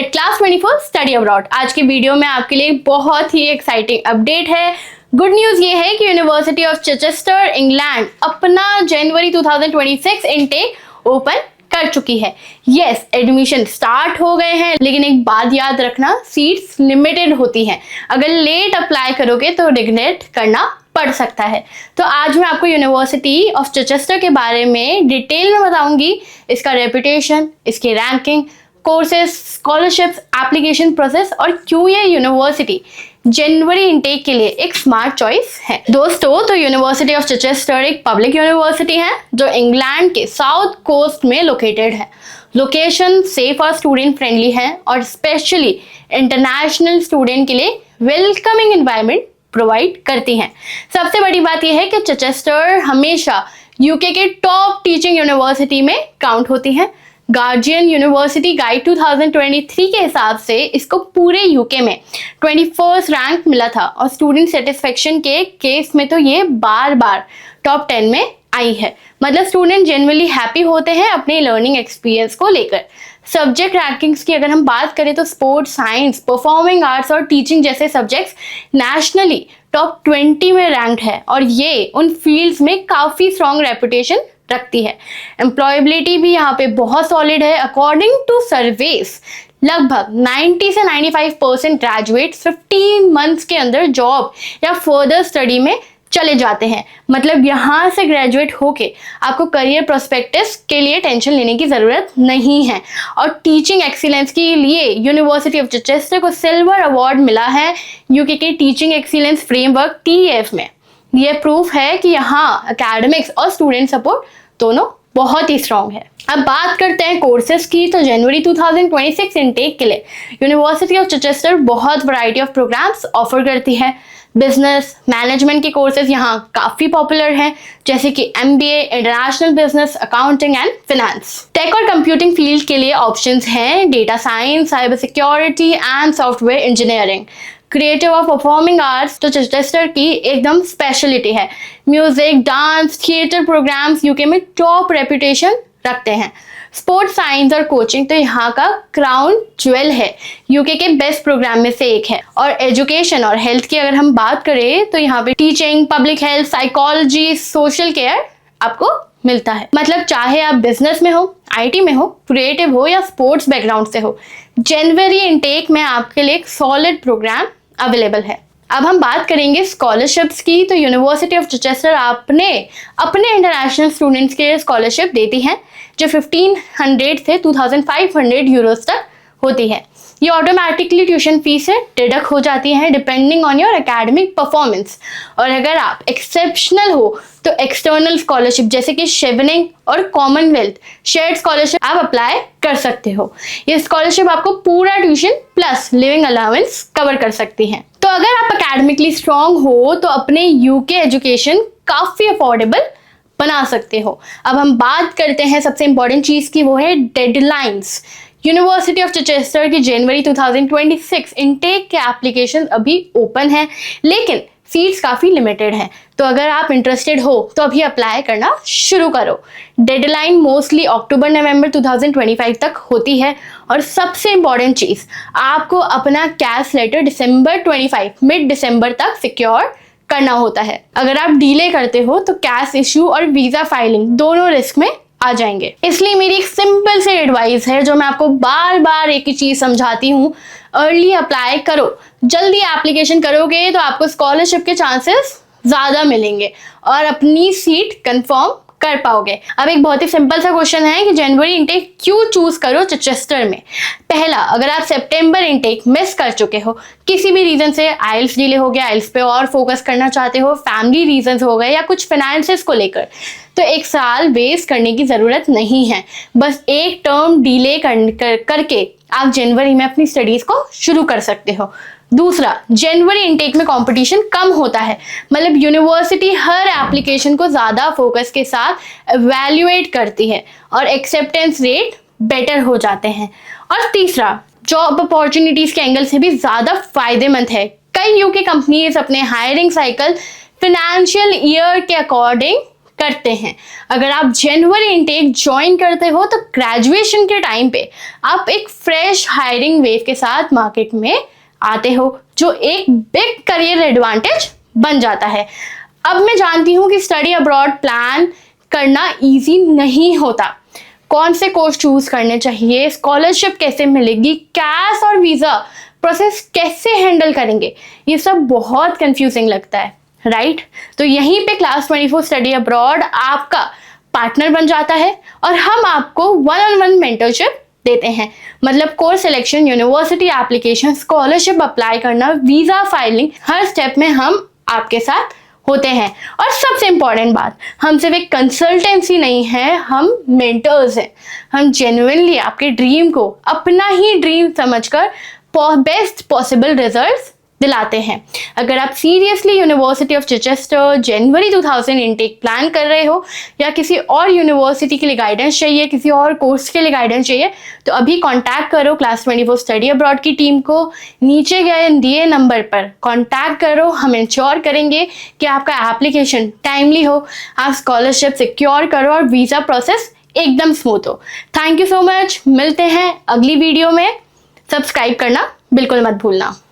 Eight class 24 study abroad. आज की video में आपके लिए बहुत ही एक्साइटिंग अपडेट है। गुड न्यूज ये है कि यूनिवर्सिटी ऑफ चिचेस्टर इंग्लैंड अपना जनवरी 2026 इनटेक ओपन कर चुकी है। यस, एडमिशन स्टार्ट हो गए हैं, लेकिन एक बात याद रखना, सीट्स लिमिटेड होती हैं। अगर लेट अप्लाई करोगे तो रिग्रेट करना पड़ सकता है। तो आज मैं आपको यूनिवर्सिटी ऑफ चिचेस्टर के बारे में डिटेल में बताऊंगी, इसका रेपुटेशन, इसकी ranking, courses, scholarships, application process और क्यों ये यूनिवर्सिटी जनवरी इनटेक के लिए एक स्मार्ट चॉइस है। दोस्तों, तो यूनिवर्सिटी ऑफ चिचेस्टर एक पब्लिक यूनिवर्सिटी है जो इंग्लैंड के साउथ कोस्ट में लोकेटेड है। लोकेशन सेफ और स्टूडेंट फ्रेंडली है और स्पेशली इंटरनेशनल स्टूडेंट के लिए वेलकमिंग एनवायरनमेंट प्रोवाइड करती हैं। सबसे बड़ी बात यह है कि चिचेस्टर हमेशा यूके के टॉप टीचिंग यूनिवर्सिटी में काउंट होती है। गार्जियन यूनिवर्सिटी गाइड 2023 के हिसाब से इसको पूरे यूके में 21st रैंक मिला था और स्टूडेंट सेटिस्फेक्शन के केस में तो ये बार बार टॉप 10 में आई है। मतलब स्टूडेंट जनरली हैप्पी होते हैं अपने लर्निंग एक्सपीरियंस को लेकर। सब्जेक्ट रैंकिंग्स की अगर हम बात करें तो स्पोर्ट्स, साइंस, परफॉर्मिंग आर्ट्स और टीचिंग जैसे सब्जेक्ट्स नेशनली टॉप 20 में रैंक्ड है और ये उन फील्ड्स में काफ़ी स्ट्रॉन्ग रेपुटेशन रखती है। एम्प्लॉयबिलिटी भी यहाँ पे बहुत सॉलिड है। अकॉर्डिंग टू सर्वेस लगभग 90 से 95% ग्रेजुएट्स 15 मंथ्स के अंदर जॉब या फर्दर स्टडी में चले जाते हैं। मतलब यहाँ से ग्रेजुएट होके आपको करियर प्रोस्पेक्टस के लिए टेंशन लेने की ज़रूरत नहीं है। और टीचिंग एक्सीलेंस के लिए यूनिवर्सिटी ऑफ चिचेस्टर को सिल्वर अवार्ड मिला है यूके के टीचिंग एक्सीलेंस फ्रेमवर्क TEF में। यह प्रूफ है कि यहाँ एकेडमिक्स और स्टूडेंट सपोर्ट दोनों बहुत ही स्ट्रॉन्ग है। अब बात करते हैं कोर्सेज की, तो जनवरी 2026 इनटेक के लिए यूनिवर्सिटी ऑफ चिचेस्टर बहुत वैरायटी ऑफ प्रोग्राम्स ऑफर करती है। बिजनेस मैनेजमेंट के कोर्सेज यहाँ काफ़ी पॉपुलर हैं, जैसे कि MBA, international business, accounting and finance. Tech और कंप्यूटिंग फील्ड के लिए ऑप्शंस हैं data science, cyber security and software engineering. Creative और परफॉर्मिंग आर्ट्स तो चिचेस्टर की एकदम स्पेशलिटी है। Music, dance, theatre programmes UK में टॉप रेपुटेशन रखते हैं। स्पोर्ट्स साइंस और कोचिंग तो यहाँ का क्राउन ज्वेल है, यूके के बेस्ट प्रोग्राम में से एक है। और एजुकेशन और हेल्थ की अगर हम बात करें तो यहाँ पे teaching, public health, psychology, social care आपको मिलता है। मतलब चाहे आप बिजनेस में हो, IT में हो, क्रिएटिव हो या स्पोर्ट्स बैकग्राउंड से हो, जनवरी इनटेक में आपके लिए एक सॉलिड प्रोग्राम अवेलेबल है। अब हम बात करेंगे स्कॉलरशिप्स की, तो यूनिवर्सिटी ऑफ चिचेस्टर अपने इंटरनेशनल स्टूडेंट्स के स्कॉलरशिप देती हैं जो 1500 से 2500 यूरोस तक होती है। ये ऑटोमेटिकली ट्यूशन फीस से डिडक्ट हो जाती है depending on your academic performance. और अगर आप एक्सेप्शनल हो तो एक्सटर्नल स्कॉलरशिप जैसे कि शेवनिंग और कॉमनवेल्थ शेयर्ड स्कॉलरशिप आप अप्लाई कर सकते हो। ये स्कॉलरशिप आपको पूरा tuition plus living allowance cover कर सकती है। तो अगर आप एकेडमिकली स्ट्रांग हो तो अपने यूके एजुकेशन काफ़ी अफोर्डेबल बना सकते हो। अब हम बात करते हैं सबसे इंपॉर्टेंट चीज़ की, वो है डेडलाइंस। यूनिवर्सिटी ऑफ चिचेस्टर की जनवरी 2026 इनटेक के एप्लीकेशन अभी ओपन है, लेकिन सीट्स काफ़ी लिमिटेड हैं। तो अगर आप इंटरेस्टेड हो तो अभी अप्लाई करना शुरू करो। डेडलाइन मोस्टली अक्टूबर-नवंबर 2025 तक होती है। और सबसे इंपॉर्टेंट चीज़, आपको अपना कैश लेटर दिसंबर 25 मिड दिसंबर तक सिक्योर करना होता है। अगर आप डिले करते हो तो कैश इशू और वीज़ा फाइलिंग दोनों रिस्क में आ जाएंगे। इसलिए मेरी एक सिंपल सी एडवाइस है जो मैं आपको बार बार एक ही चीज़ समझाती हूँ, अर्ली अप्लाई करो। जल्दी एप्लीकेशन करोगे तो आपको स्कॉलरशिप के चांसेस ज़्यादा मिलेंगे और अपनी सीट कंफर्म कर पाओगे। अब एक बहुत ही सिंपल सा क्वेश्चन है कि जनवरी इनटेक क्यों चूज करो चिचेस्टर में। पहला, अगर आप सितंबर इनटेक मिस कर चुके हो, किसी भी रीजन से, आइल्स डिले हो गया, आइल्स पे और फोकस करना चाहते हो, फैमिली रीजंस हो गए या कुछ फाइनेंसेस को लेकर, तो एक साल वेस्ट करने की ज़रूरत नहीं है। बस एक टर्म डिले करके आप जनवरी में अपनी स्टडीज़ को शुरू कर सकते हो। दूसरा, जनवरी इनटेक में कंपटीशन कम होता है, मतलब यूनिवर्सिटी हर एप्लीकेशन को ज़्यादा फोकस के साथ एवेल्युएट करती है और एक्सेप्टेंस रेट बेटर हो जाते हैं। और तीसरा, जॉब अपॉर्चुनिटीज़ के एंगल से भी ज़्यादा फायदेमंद है। कई यूके कंपनीज अपने हायरिंग साइकिल फिनेंशियल ईयर के अकॉर्डिंग करते हैं। अगर आप जनवरी इनटेक ज्वाइन करते हो तो ग्रेजुएशन के टाइम पे आप एक फ्रेश हायरिंग वेव के साथ मार्केट में आते हो, जो एक बिग करियर एडवांटेज बन जाता है। अब मैं जानती हूँ कि स्टडी अब्रॉड प्लान करना इजी नहीं होता। कौन से कोर्स चूज करने चाहिए, स्कॉलरशिप कैसे मिलेगी, कैश और वीज़ा प्रोसेस कैसे हैंडल करेंगे, ये सब बहुत कंफ्यूजिंग लगता है, राइट? तो यहीं पे क्लास 24 स्टडी अब्रॉड आपका पार्टनर बन जाता है और हम आपको 1-on-1 मेंटरशिप देते हैं। मतलब course selection, university application, scholarship apply करना, वीज़ा फाइलिंग, हर स्टेप में हम आपके साथ होते हैं। और सबसे इंपॉर्टेंट बात, हम सिर्फ एक कंसल्टेंसी नहीं है, हम मेंटर्स हैं। हम जेन्युइनली आपके ड्रीम को अपना ही ड्रीम समझकर बेस्ट पॉसिबल रिजल्ट्स दिलाते हैं। अगर आप seriously university of Chichester January 2000 intake plan कर रहे हो या किसी और यूनिवर्सिटी के लिए गाइडेंस चाहिए, किसी और कोर्स के लिए गाइडेंस चाहिए, तो अभी कांटेक्ट करो क्लास 24 स्टडी अब्रॉड की टीम को। नीचे गए दिए नंबर पर कांटेक्ट करो, हम इंश्योर करेंगे कि आपका एप्लीकेशन टाइमली हो, आप स्कॉलरशिप सिक्योर करो और वीज़ा प्रोसेस एकदम स्मूथ हो। थैंक यू सो मच, मिलते हैं अगली वीडियो में। सब्सक्राइब करना बिल्कुल मत भूलना।